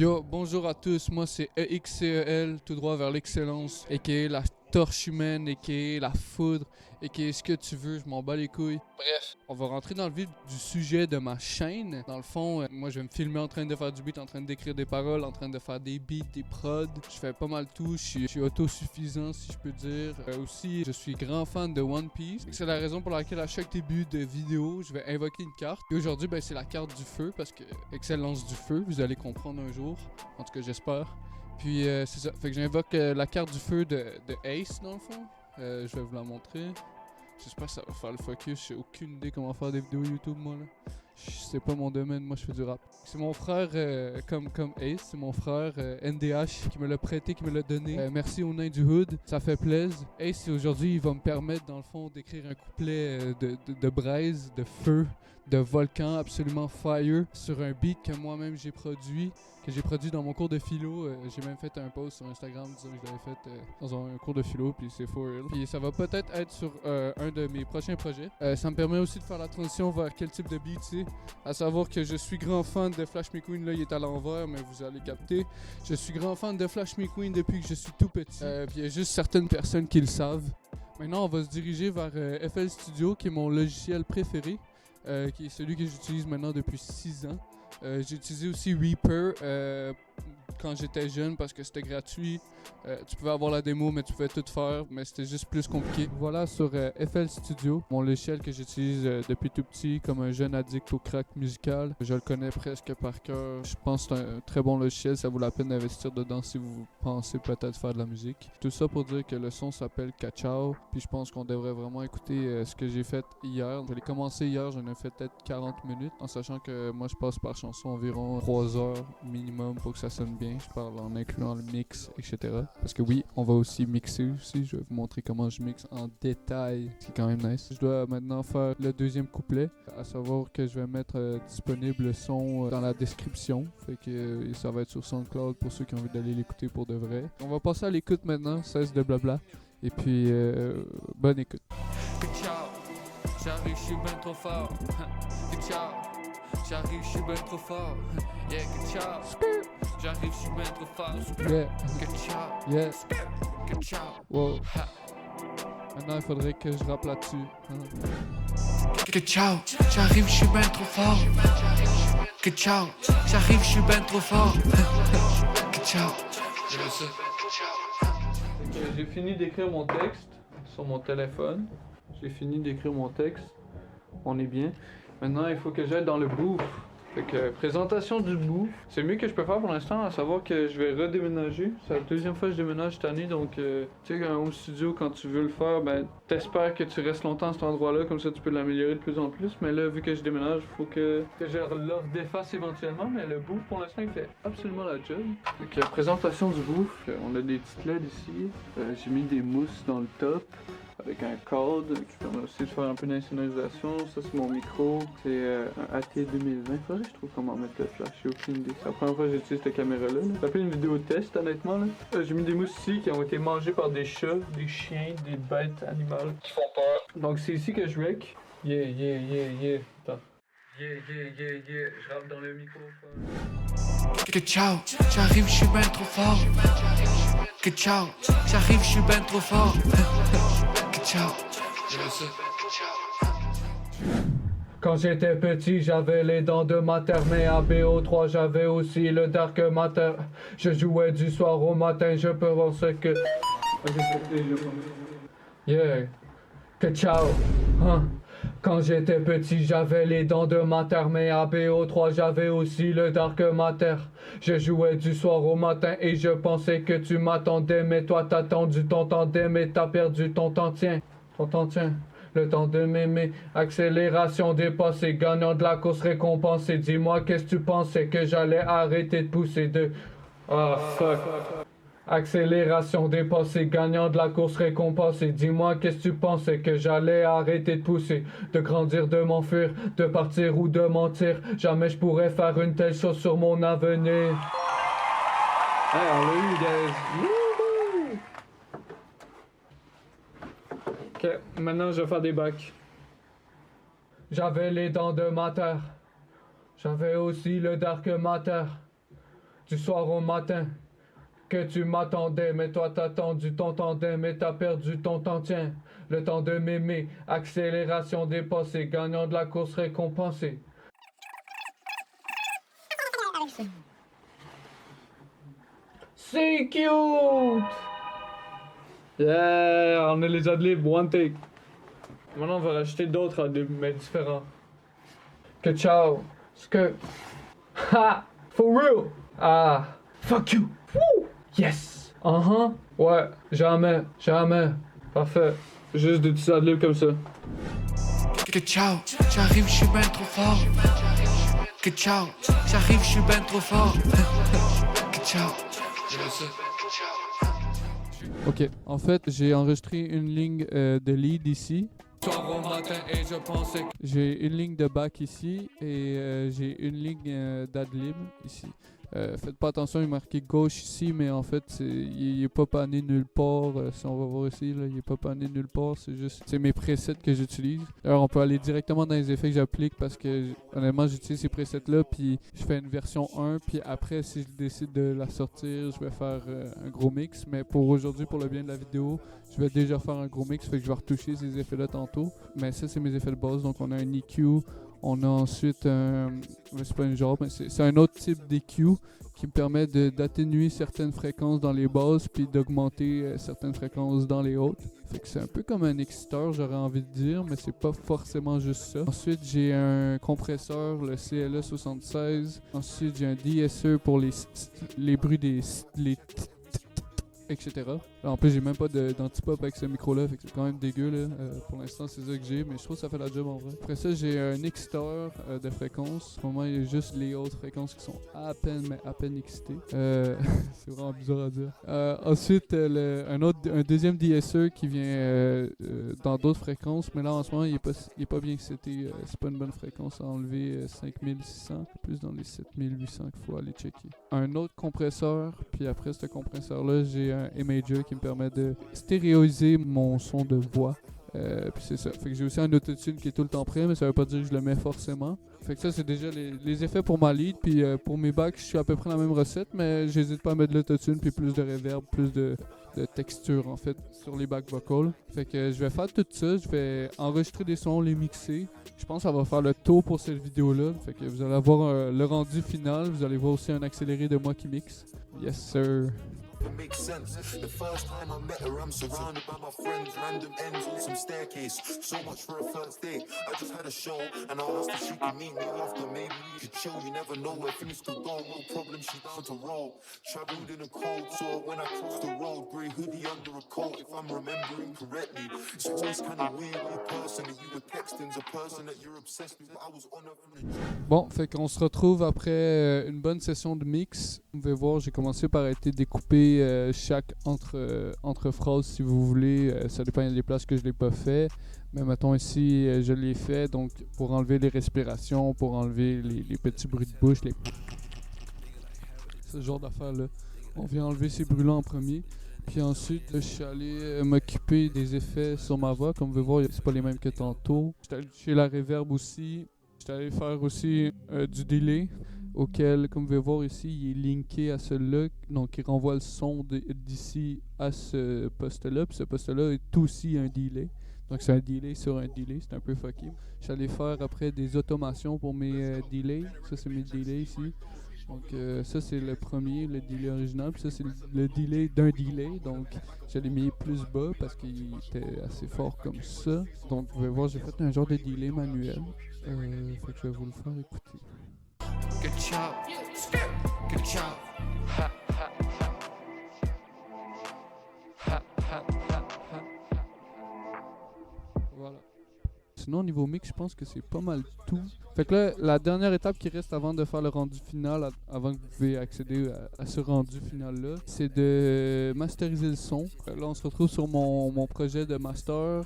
Yo, bonjour à tous, moi c'est EXCEL, tout droit vers l'excellence, aka la torche humaine, aka la foudre, aka ce que tu veux, je m'en bats les couilles. Bref, on va rentrer dans le vif du sujet de ma chaîne. Dans le fond, moi je vais me filmer en train de faire du beat, en train d'écrire des paroles, en train de faire des beats, des prods. Je fais pas mal tout, je suis autosuffisant si je peux dire. Aussi, je suis grand fan de One Piece. C'est la raison pour laquelle à chaque début de vidéo, je vais invoquer une carte. Et aujourd'hui, ben, c'est la carte du feu, parce que Excellence du feu, vous allez comprendre un jour. En tout cas, j'espère. Puis c'est ça. Fait que j'invoque la carte du feu de Ace, dans le fond. Je vais vous la montrer. J'espère que ça va faire le focus. J'ai aucune idée comment faire des vidéos YouTube, moi, là. C'est pas mon domaine, moi je fais du rap. C'est mon frère, comme Ace, c'est mon frère NDH qui me l'a prêté, qui me l'a donné. Merci au nain du hood, ça fait plaisir. Ace, aujourd'hui, il va me permettre, dans le fond, d'écrire un couplet de braise, de feu, de volcan, absolument fire, sur un beat que moi-même j'ai produit, dans mon cours de philo. J'ai même fait un post sur Instagram disant que je l'avais fait dans un cours de philo, puis c'est for real. Puis ça va peut-être être sur un de mes prochains projets. Ça me permet aussi de faire la transition vers quel type de beat c'est. À savoir que je suis grand fan de Flash McQueen, là il est à l'envers, mais vous allez capter. Je suis grand fan de Flash McQueen depuis que je suis tout petit. Puis il y a juste certaines personnes qui le savent. Maintenant, on va se diriger vers FL Studio, qui est mon logiciel préféré. Qui est celui que j'utilise maintenant depuis 6 ans. J'ai utilisé aussi Reaper quand j'étais jeune parce que c'était gratuit. Tu pouvais avoir la démo, mais tu pouvais tout faire, mais c'était juste plus compliqué. Voilà sur FL Studio, mon logiciel que j'utilise depuis tout petit comme un jeune addict au crack musical. Je le connais presque par cœur. Je pense que c'est un très bon logiciel, ça vaut la peine d'investir dedans si vous pensez peut-être faire de la musique. Tout ça pour dire que le son s'appelle Kachao, puis je pense qu'on devrait vraiment écouter ce que j'ai fait hier. Je l'ai commencé hier, j'en ai fait peut-être 40 minutes, en sachant que moi je passe par chanson environ 3 heures minimum pour que ça sonne bien. Je parle en incluant le mix, etc. Parce que oui, on va aussi mixer aussi. Je vais vous montrer comment je mixe en détail. C'est quand même nice. Je dois maintenant faire le deuxième couplet. À savoir que je vais mettre disponible le son dans la description. Fait que ça va être sur SoundCloud pour ceux qui ont envie d'aller l'écouter pour de vrai. On va passer à l'écoute maintenant. Cesse de blabla. Et puis, bonne écoute. Ciao, j'arrive, je suis ben trop fort. Ciao, j'arrive, je suis ben trop fort. Yeah, ciao. J'arrive, je suis ben trop fort. Yeah. Ciao. Yeah. Ciao. Wow. Maintenant, il faudrait que je rappe là-dessus. Ciao, j'arrive, je suis ben trop fort. Ciao, j'arrive, je suis ben trop fort. Ciao. J'ai fini d'écrire mon texte sur mon téléphone. J'ai fini d'écrire mon texte. On est bien. Maintenant, il faut que j'aille dans le booth. Fait que présentation du booth. C'est mieux que je peux faire pour l'instant, à savoir que je vais redéménager. C'est la deuxième fois que je déménage cette année, donc tu sais, un home studio, quand tu veux le faire, ben t'espères que tu restes longtemps à cet endroit-là, comme ça tu peux l'améliorer de plus en plus. Mais là, vu que je déménage, il faut que je le redéfasse éventuellement. Mais le booth, pour l'instant, il fait absolument la job. Fait que présentation du booth, on a des petites LED ici. J'ai mis des mousses dans le top, avec un code qui permet aussi de faire un peu d'insonorisation. Ça, c'est mon micro. C'est un AT 2020. Faudrait que je trouve comment mettre le flash. J'ai aucune idée. C'est la première fois que j'utilise cette caméra-là. Ça s'appelle une vidéo test, honnêtement. Là. J'ai mis des mousses ici qui ont été mangées par des chats, des chiens, des bêtes animales qui font peur. Donc, c'est ici que je rec. Yeah. Attends. Yeah. Je rappe dans le microphone. Ciao, j'arrive, je suis ben trop fort. Ciao, j'arrive, je suis ben trop fort. Ciao. Quand j'étais petit, j'avais les dents de ma terre, mais à BO3, j'avais aussi le dark matter. Je jouais du soir au matin, je peux penser que... Yeah. Que ciao. Hein. Quand j'étais petit, j'avais les dents de ma terre, mais à BO3, j'avais aussi le dark matter. Je jouais du soir au matin et je pensais que tu m'attendais, mais toi t'as attendu ton temps d'aimer, t'as perdu ton temps, tiens. Ton temps, tiens. Le temps de m'aimer, accélération dépassée, gagnant de la course récompensée. Dis-moi qu'est-ce que tu pensais que j'allais arrêter de pousser de... Ah fuck. Accélération dépassée, gagnant de la course récompensée. Dis-moi qu'est-ce que tu pensais que j'allais arrêter de pousser, de grandir, de m'enfuir, de partir ou de mentir. Jamais je pourrais faire une telle chose sur mon avenir. Hey, on l'a eu, guys. Ok, maintenant je vais faire des bacs. J'avais les dents de mater. J'avais aussi le dark matter. du soir au matin. Que tu m'attendais, mais toi t'as tendu ton tandem et t'as perdu ton temps, tiens. Le temps de m'aimer, accélération dépassée, gagnant de la course récompensée. C'est cute! Yeah, on a les adlibs, one take. Maintenant on va rajouter d'autres adlibs, mais différents. Que ciao, que... Ha! For real! Ah! Fuck you! Woo! Yes! Ouais, jamais. Parfait. Juste des petits adlibs comme ça. Que ciao, j'arrive, je suis ben trop fort. Que ciao, j'arrive, je suis ben trop fort. Que ciao. Ok, en fait, j'ai enregistré une ligne de lead ici. Soir au matin et je pensais que... J'ai une ligne de back ici et j'ai une ligne d'adlib ici. Faites pas attention, il est marqué gauche ici, mais en fait, il est pas pané nulle part. Si on va voir ici, là, il est pas pané nulle part. C'est mes presets que j'utilise. Alors, on peut aller directement dans les effets que j'applique parce que, honnêtement, j'utilise ces presets-là, puis je fais une version 1, puis après, si je décide de la sortir, je vais faire un gros mix. Mais pour aujourd'hui, pour le bien de la vidéo, je vais déjà faire un gros mix, fait que je vais retoucher ces effets-là tantôt. Mais ça, c'est mes effets de base. Donc, on a un EQ. On a ensuite c'est pas un genre, mais c'est un autre type d'EQ qui me permet d'atténuer certaines fréquences dans les basses puis d'augmenter certaines fréquences dans les hautes. Fait que c'est un peu comme un exciteur, j'aurais envie de dire, mais c'est pas forcément juste ça. Ensuite, j'ai un compresseur, le CLE76. Ensuite, j'ai un DSE pour les bruits les etc. En plus, j'ai même pas d'antipop avec ce micro-là, fait que c'est quand même dégueu là. Pour l'instant, c'est ça que j'ai, mais je trouve que ça fait la job en vrai. Après ça, j'ai un exciteur de fréquences. Pour moi, il y a juste les hautes fréquences qui sont à peine excitées. C'est vraiment bizarre à dire. Ensuite, un deuxième DSE qui vient dans d'autres fréquences, mais là en ce moment, il est pas bien excité. C'est pas une bonne fréquence à enlever 5600, plus dans les 7800 qu'il faut aller checker. Un autre compresseur, puis après ce compresseur-là, j'ai un imager qui me permet de stéréoiser mon son de voix. Puis c'est ça. Fait que j'ai aussi un autotune qui est tout le temps prêt, mais ça veut pas dire que je le mets forcément. Fait que ça, c'est déjà les effets pour ma lead. Puis pour mes backs, je suis à peu près la même recette, mais j'hésite pas à mettre de l'autotune, puis plus de reverb, plus de texture en fait sur les back vocals. Fait que je vais faire tout ça. Je vais enregistrer des sons, les mixer. Je pense que ça va faire le tour pour cette vidéo-là. Fait que vous allez avoir le rendu final. Vous allez voir aussi un accéléré de moi qui mixe. Yes sir. It makes sense. The first time I met her, I'm surrounded by my friends. Random ends on some staircase. So much for a first date. I just had a show and I asked if she could meet me after. Maybe we could chill. You never know where things could go. No problem, she's down to roll. Traveled in a cold sore when I crossed the road. Grey hoodie under a coat, if I'm remembering correctly. It's always kind of weird. The person that you were texting's a person that you're obsessed with. I was on her from the... Bon, fait qu'on se retrouve après une bonne session de mix. Vous pouvez voir, j'ai commencé par être découpé chaque entre phrases si vous voulez. Ça dépend des places que je l'ai pas fait. Mais mettons ici, je l'ai fait. Donc pour enlever les respirations, pour enlever les petits bruits de bouche, ce genre d'affaires-là. On vient enlever ces bruits-là en premier. Puis ensuite, je suis allé m'occuper des effets sur ma voix. Comme vous pouvez voir, c'est pas les mêmes que tantôt. J'étais allé toucher la reverb aussi. J'étais allé faire aussi du delay, auquel, comme vous pouvez voir ici, il est linké à celui-là, donc il renvoie le son d'ici à ce poste-là, puis ce poste-là est aussi un delay. Donc c'est un delay sur un delay, c'est un peu fucké. J'allais faire après des automations pour mes delays, ça c'est mes delays ici. Donc ça c'est le premier, le delay original, puis ça c'est le delay d'un delay, donc j'allais mis plus bas parce qu'il était assez fort comme ça. Donc vous pouvez voir, j'ai fait un genre de delay manuel, fait que je vais vous le faire écouter. Good job. Good job. Ha, ha, ha. Ha, ha, ha, ha. Voilà. Sinon, au niveau mix, je pense que c'est pas mal tout. Fait que là, la dernière étape qui reste avant de faire le rendu final, avant que vous pouvez accéder à ce rendu final-là, c'est de masteriser le son. Là, on se retrouve sur mon projet de master.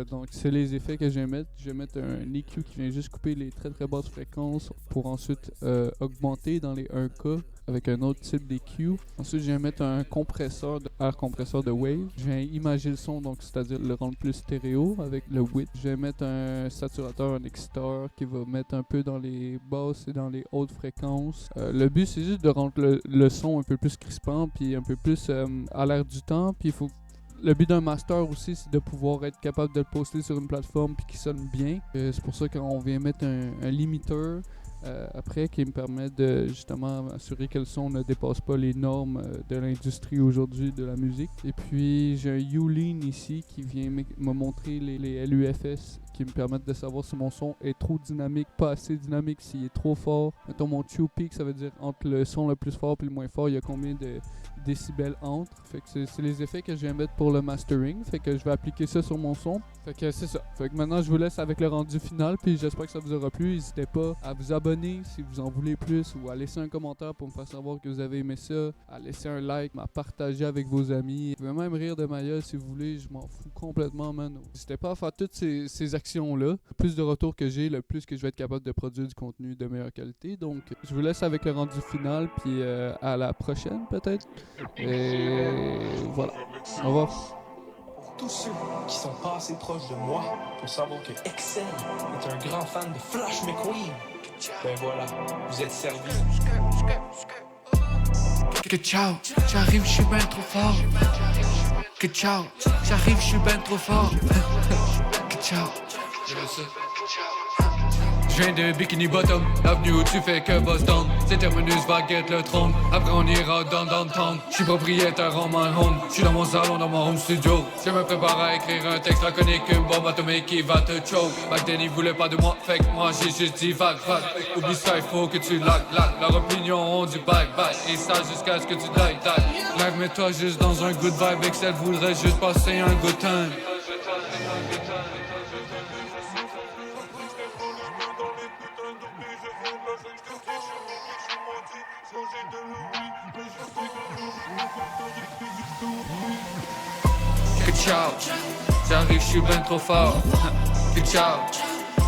Donc, c'est les effets que je vais mettre. Je vais mettre un EQ qui vient juste couper les très très basses fréquences pour ensuite augmenter dans les 1K. avec un autre type d'EQ. Ensuite, je viens mettre un compresseur, air compresseur de wave. Je viens imager le son, donc c'est-à-dire le rendre plus stéréo avec le width. Je vais mettre un saturateur, un exciteur qui va mettre un peu dans les basses et dans les hautes fréquences. Le but, c'est juste de rendre le son un peu plus crispant, puis un peu plus à l'air du temps. Puis le but d'un master aussi, c'est de pouvoir être capable de le poster sur une plateforme puis qui sonne bien. C'est pour ça qu'on vient mettre un limiteur après qui me permet de justement assurer que le son ne dépasse pas les normes de l'industrie aujourd'hui de la musique. Et puis j'ai un U-Lean ici qui vient me montrer les LUFS qui me permettent de savoir si mon son est trop dynamique, pas assez dynamique, s'il est trop fort. Mettons mon True Peak, ça veut dire entre le son le plus fort et le moins fort, il y a combien de décibels entre. Fait que c'est les effets que je viens mettre pour le mastering. Fait que je vais appliquer ça sur mon son. Fait que c'est ça. Fait que maintenant je vous laisse avec le rendu final, puis j'espère que ça vous aura plu. N'hésitez pas à vous abonner si vous en voulez plus, ou à laisser un commentaire pour me faire savoir que vous avez aimé ça, à laisser un like, à partager avec vos amis. Vous pouvez même rire de ma gueule si vous voulez, je m'en fous complètement, man. N'hésitez pas à faire toutes ces actions-là. Le plus de retours que j'ai, le plus que je vais être capable de produire du contenu de meilleure qualité. Donc je vous laisse avec le rendu final, puis à la prochaine peut-être. Et voilà. Au revoir. Tous ceux qui sont pas assez proches de moi pour savoir que Excel est un grand fan de Flash McQueen, ben voilà, vous êtes servis. Que ciao, j'arrive, je suis ben trop fort. Que ciao, j'arrive, je suis ben trop fort. Que ciao, je le sais. Je viens de Bikini Bottom, l'avenue où tu fais que Boston. C'est terminus, baguette, le trône. Après on ira dans downtown. Je suis propriétaire en my home. Je suis dans mon salon, dans mon home studio. Je me prépare à écrire un texte laconique, une bombe atomique qui va te choke. Back then ils voulaient pas de moi, fait que moi j'ai juste dit vague. Oublie ça, il faut que tu lag. Leur opinion ont du back. Et ça jusqu'à ce que tu die. Live, mets-toi juste dans un good vibe. Excel voudrait juste passer un good time. Que ciao, j'arrive, je suis ben trop fort. Que ciao,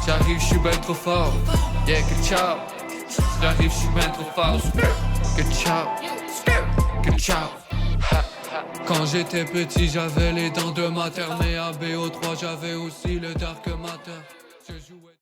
j'arrive, je suis ben trop fort. Yeah, que ciao, j'arrive, je suis ben trop fort. Que ciao, que ciao. Quand j'étais petit, j'avais les dents de ma terre, mais à BO3, j'avais aussi le dark matter.